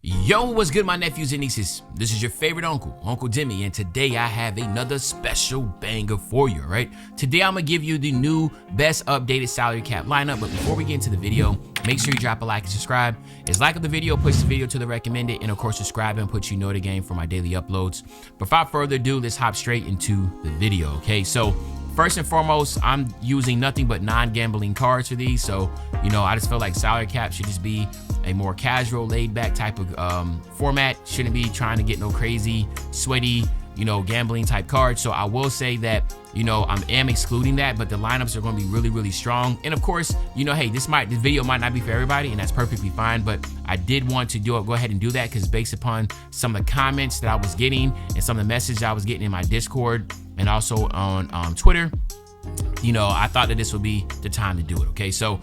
Yo, what's good, my nephews and nieces? This is your favorite uncle, Uncle Demi, and today I have another special banger for you, right? Today I'm gonna give you the new best updated salary cap lineup, but before we get into the video, make sure you drop a like and subscribe. As like of the video, push the video to the recommended, and of course subscribe and put you know the game for my daily uploads. But without further ado, let's hop straight into the video, okay? So first and foremost, I'm using nothing but non-gambling cards for these. So, I just feel like salary cap should just be a more casual, laid-back type of format. Shouldn't be trying to get no crazy, sweaty, gambling type cards. So I will say that, I am excluding that, but the lineups are going to be really, really strong. And of course, hey, this video might not be for everybody, and that's perfectly fine. But I did want to go ahead and do that because based upon some of the comments that I was getting and some of the messages I was getting in my Discord and also on Twitter, I thought that this would be the time to do it. Okay, so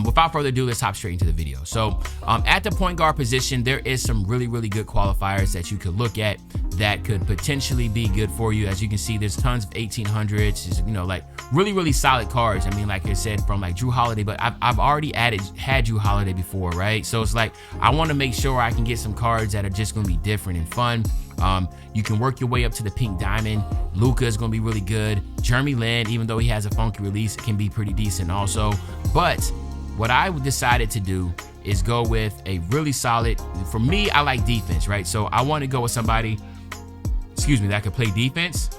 without further ado, let's hop straight into the video. So at the point guard position, there is some really, really good qualifiers that you could look at that could potentially be good for you. As you can see, there's tons of 1800s, like really, really solid cards. I mean, like I said, from like Drew Holiday, but I've already had Drew Holiday before, right? So it's like, I want to make sure I can get some cards that are just going to be different and fun. You can work your way up to the pink diamond. Luka is going to be really good. Jeremy Lin, even though he has a funky release, can be pretty decent also. But what I decided to do is go with a really solid, for me, I like defense, right? So I want to go with somebody, that could play defense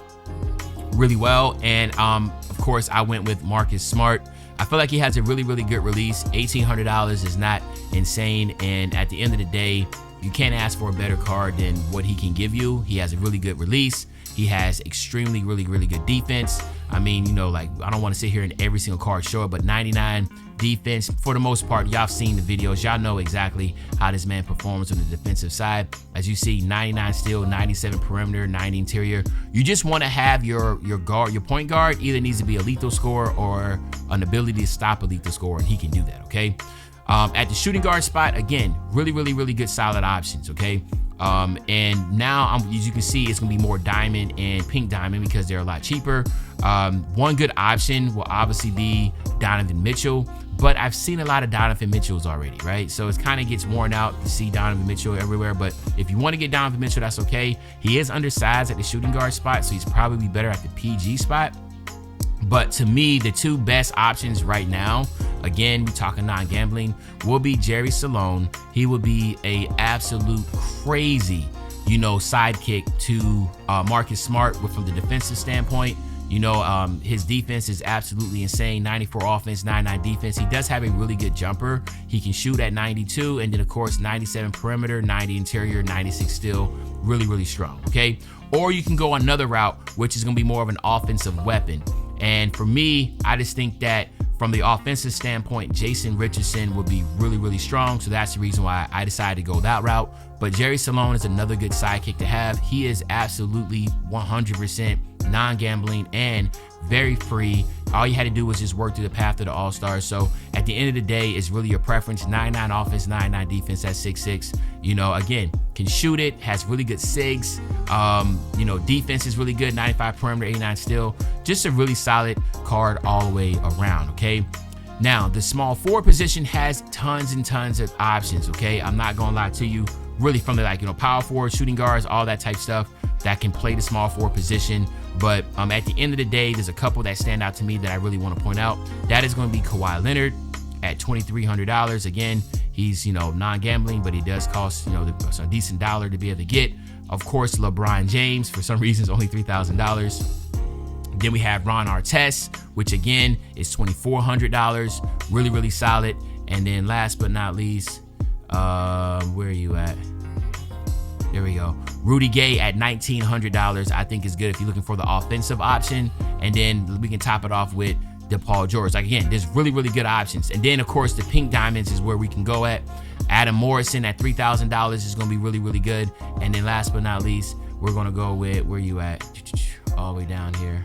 really well. And of course, I went with Marcus Smart. I feel like he has a really, really good release. $1,800 is not insane. And at the end of the day, you can't ask for a better card than what he can give you. He has a really good release. He has extremely, really, really good defense. I mean, like, I don't want to sit here and every single card show it, but 99 defense, for the most part, y'all seen the videos. Y'all know exactly how this man performs on the defensive side. As you see, 99 steal, 97 perimeter, 90 interior. You just want to have your point guard either needs to be a lethal scorer or an ability to stop a lethal scorer, and he can do that, okay? At the shooting guard spot, again, really, really, really good solid options, okay? And now, as you can see, it's gonna be more diamond and pink diamond because they're a lot cheaper. One good option will obviously be Donovan Mitchell, but I've seen a lot of Donovan Mitchells already, right? So it kind of gets worn out to see Donovan Mitchell everywhere, but if you want to get Donovan Mitchell, that's okay. He is undersized at the shooting guard spot, so he's probably better at the PG spot. But to me, the two best options right now, again, we talking non-gambling, will be Jerry Salone. He would be a absolute crazy, sidekick to Marcus Smart from the defensive standpoint. His defense is absolutely insane. 94 offense, 99 defense. He does have a really good jumper. He can shoot at 92, and then of course 97 perimeter, 90 interior, 96 steal. Really, really strong. Okay, or you can go another route, which is going to be more of an offensive weapon. And for me, I just think that from the offensive standpoint, Jason Richardson would be really, really strong. So that's the reason why I decided to go that route. But Jerry Salone is another good sidekick to have. He is absolutely 100% non-gambling and very free. All you had to do was just work through the path of the All-Stars. So at the end of the day, it's really your preference. 99 offense, 99 defense at 6'6". Again, can shoot it, has really good SIGs. Defense is really good, 95 perimeter, 89 steal. Just a really solid card all the way around, okay? Now, the small forward position has tons and tons of options, okay? I'm not gonna lie to you, really from the power forward, shooting guards, all that type stuff that can play the small forward position. But at the end of the day, there's a couple that stand out to me that I really want to point out. That is going to be Kawhi Leonard at $2,300. Again, he's, non-gambling, but he does cost, a decent dollar to be able to get. Of course, LeBron James, for some reason, is only $3,000. Then we have Ron Artest, which again is $2,400. Really, really solid. And then last but not least, where are you at? There we go. Rudy Gay at $1,900, I think is good if you're looking for the offensive option. And then we can top it off with Paul George. Like, again, there's really, really good options. And then, of course, the pink diamonds is where we can go at. Adam Morrison at $3,000 is going to be really, really good. And then last but not least, we're going to go with, where you at? All the way down here.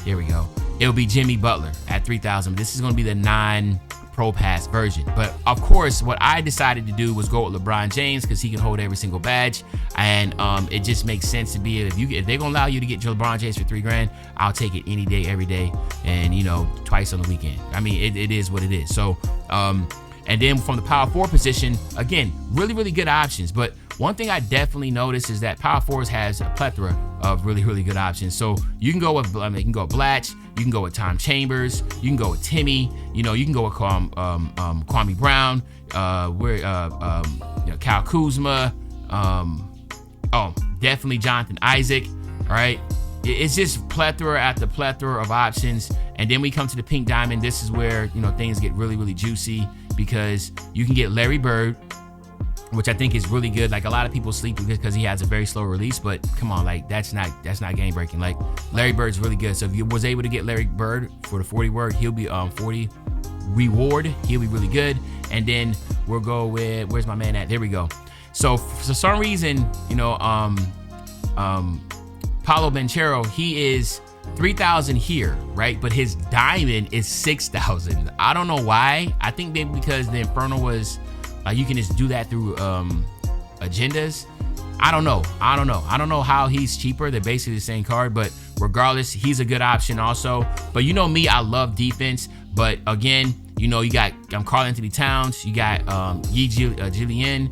Here we go. It'll be Jimmy Butler at $3,000. This is going to be the non-Pro Pass version. But of course, what I decided to do was go with LeBron James because he can hold every single badge, and it just makes sense to be if they're gonna allow you to get LeBron James for $3,000, I'll take it any day, every day, and twice on the weekend. I mean, it is what it is. So And then from the power forward position, again, really, really good options. But one thing I definitely noticed is that power forwards has a plethora of really, really good options. So you can go with, you can go with Blatch, you can go with Tom Chambers, you can go with Timmy, you can go with Kwame Brown, Kyle Kuzma, definitely Jonathan Isaac, right? It's just plethora after plethora of options. And then we come to the pink diamond. This is where, things get really, really juicy, because you can get Larry Bird, which I think is really good. Like, a lot of people sleep because he has a very slow release, but come on, like, that's not game breaking. Like, Larry Bird's really good. So if you was able to get Larry Bird for the 40 word, he'll be 40 reward. He'll be really good. And then we'll go with, where's my man at? There we go. So for some reason, Paulo Banchero, he is 3,000 here, right? But his diamond is 6,000. I don't know why. I think maybe because the Inferno was, you can just do that through agendas. I don't know. I don't know how he's cheaper. They're basically the same card, but regardless, he's a good option also. But you know me, I love defense. But again, you got Karl Anthony Towns, you got Jillian,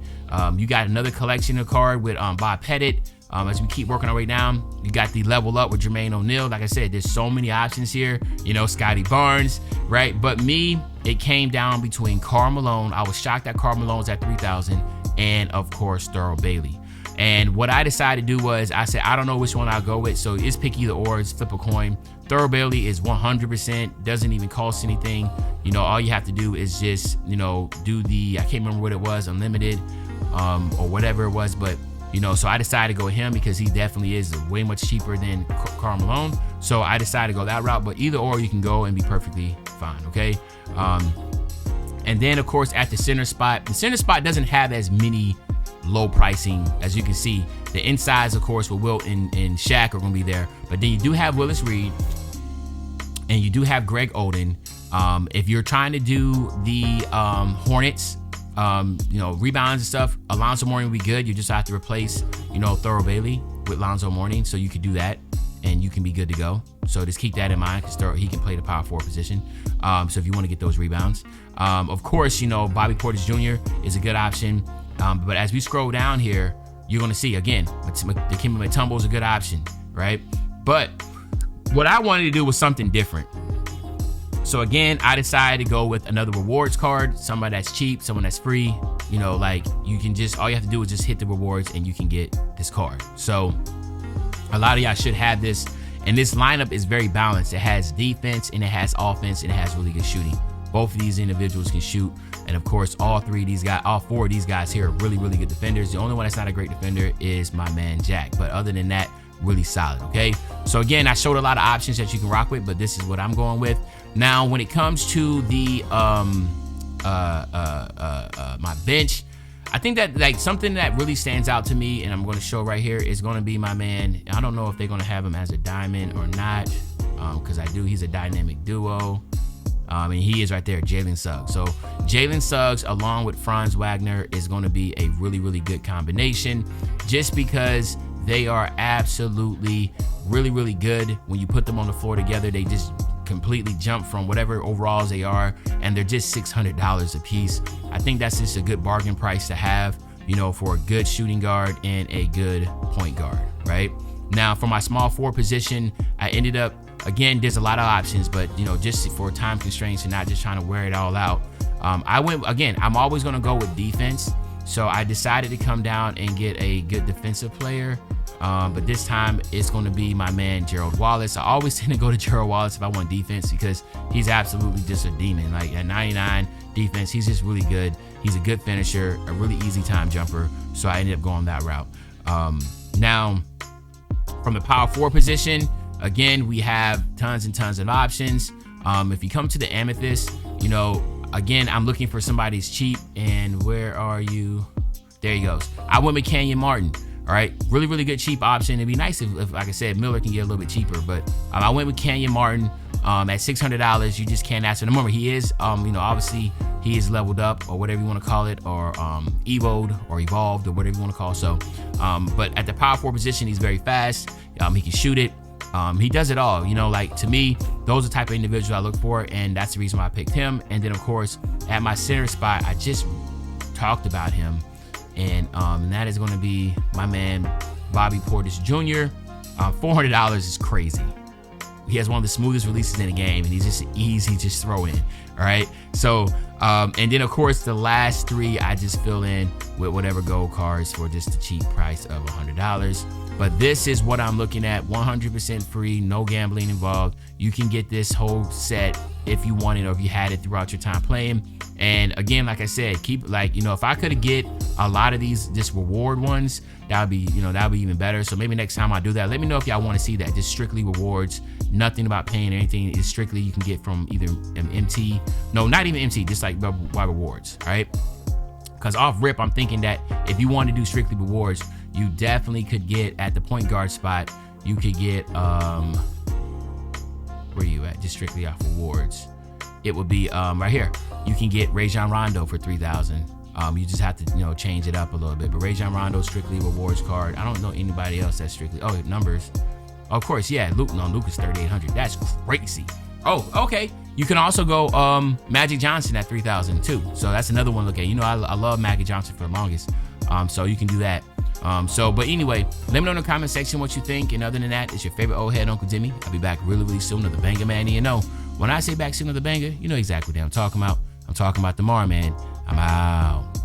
you got another collection of card with Bob Pettit. As we keep working our way down, you got the level up with Jermaine O'Neal. Like I said, there's so many options here. Scotty Barnes, right? But me, it came down between Karl Malone. I was shocked that Karl Malone's at 3,000, and of course, Thurl Bailey. And what I decided to do was, I said, I don't know which one I'll go with. So it's pick either or, it's flip a coin. Thurl Bailey is 100%, doesn't even cost anything. All you have to do is just, do the, I can't remember what it was, unlimited, or whatever it was, but so I decided to go with him because he definitely is way much cheaper than Karl Malone. So I decided to go that route, but either or you can go and be perfectly fine, okay? And then, of course, at the center spot doesn't have as many low pricing. As you can see, the insides, of course, with Wilt and Shaq are going to be there. But then you do have Willis Reed, and you do have Greg Oden. If you're trying to do the Hornets, rebounds and stuff, Alonzo Mourning will be good. You just have to replace, Thurl Bailey with Alonzo Mourning, so you could do that, and you can be good to go. So just keep that in mind, because he can play the power forward position. So if you want to get those rebounds, of course, Bobby Portis Jr. is a good option. But as we scroll down here, you're going to see again, Dikembe Mutombo is a good option, right? But what I wanted to do was something different. So again, I decided to go with another rewards card, somebody that's cheap, someone that's free. Like, you can just, all you have to do is just hit the rewards and you can get this card. So a lot of y'all should have this. And this lineup is very balanced. It has defense and it has offense and it has really good shooting. Both of these individuals can shoot. And of course, all four of these guys here are really, really good defenders. The only one that's not a great defender is my man Jack. But other than that, really solid, okay? So again, I showed a lot of options that you can rock with, but this is what I'm going with. Now, when it comes to the my bench, I think that like something that really stands out to me, and I'm going to show right here, is going to be my man. I don't know if they're going to have him as a diamond or not, because he's a dynamic duo. And he is right there, Jalen Suggs. So Jalen Suggs along with Franz Wagner is going to be a really, really good combination, just because they are absolutely really, really good. When you put them on the floor together, they just completely jump from whatever overalls they are, and they're just $600 a piece. I think that's just a good bargain price to have, for a good shooting guard and a good point guard, right? Now, for my small forward position, I ended up, again, there's a lot of options, but just for time constraints and not just trying to wear it all out, I went, again, I'm always going to go with defense. So I decided to come down and get a good defensive player. But this time it's going to be my man, Gerald Wallace. I always tend to go to Gerald Wallace if I want defense, because he's absolutely just a demon. Like, at 99 defense, he's just really good. He's a good finisher, a really easy time jumper. So I ended up going that route. Now, from the power forward position, again, we have tons and tons of options. If you come to the Amethyst, again, I'm looking for somebody who's cheap. And where are you? There he goes. I went with Kenyon Martin. All right, really, really good cheap option. It'd be nice if, like I said, Miller can get a little bit cheaper. But I went with Kenyon Martin at $600. You just can't ask for. Remember, he is, obviously he is leveled up, or whatever you want to call it, or evoed or evolved, or whatever you want to call it. So, but at the power forward position, he's very fast. He can shoot it. He does it all, you know, like to me, those are the type of individuals I look for, and that's the reason why I picked him. And then of course, at my center spot, I just talked about him, and that is going to be my man Bobby Portis Jr. $400 is crazy. He has one of the smoothest releases in the game, and he's just easy to throw in. All right. So, and then of course the last three I just fill in with whatever gold cards for just the cheap price of $100. But this is what I'm looking at, 100% free, no gambling involved. You can get this whole set if you want it, or if you had it throughout your time playing. And again, like I said, keep like, you know, if I could get a lot of these just reward ones, that would be, you know, that would be even better. So maybe next time I do that, let me know if y'all want to see that. Just strictly rewards, nothing about paying or anything. It's strictly you can get from either MT, no, not even MT, just like by rewards, all right? Because off rip, I'm thinking that if you want to do strictly rewards, you definitely could get at the point guard spot, you could get, where you at? Just strictly off rewards. It would be right here. You can get Rajon Rondo for 3,000. You just have to, you know, change it up a little bit. But Rajon Rondo strictly rewards card. I don't know anybody else that's strictly. Oh, numbers. Of course, yeah. Luke is 3,800. That's crazy. Oh, okay. You can also go Magic Johnson at 3,000 too. So that's another one to look at. You know, I love Magic Johnson for the longest. So you can do that. But anyway, let me know in the comment section what you think. And other than that, it's your favorite old head, Uncle Demi. I'll be back really, really soon with the banger, man. And you know, when I say back soon with the banger, you know exactly what I'm talking about. I'm talking about tomorrow, man. I'm out.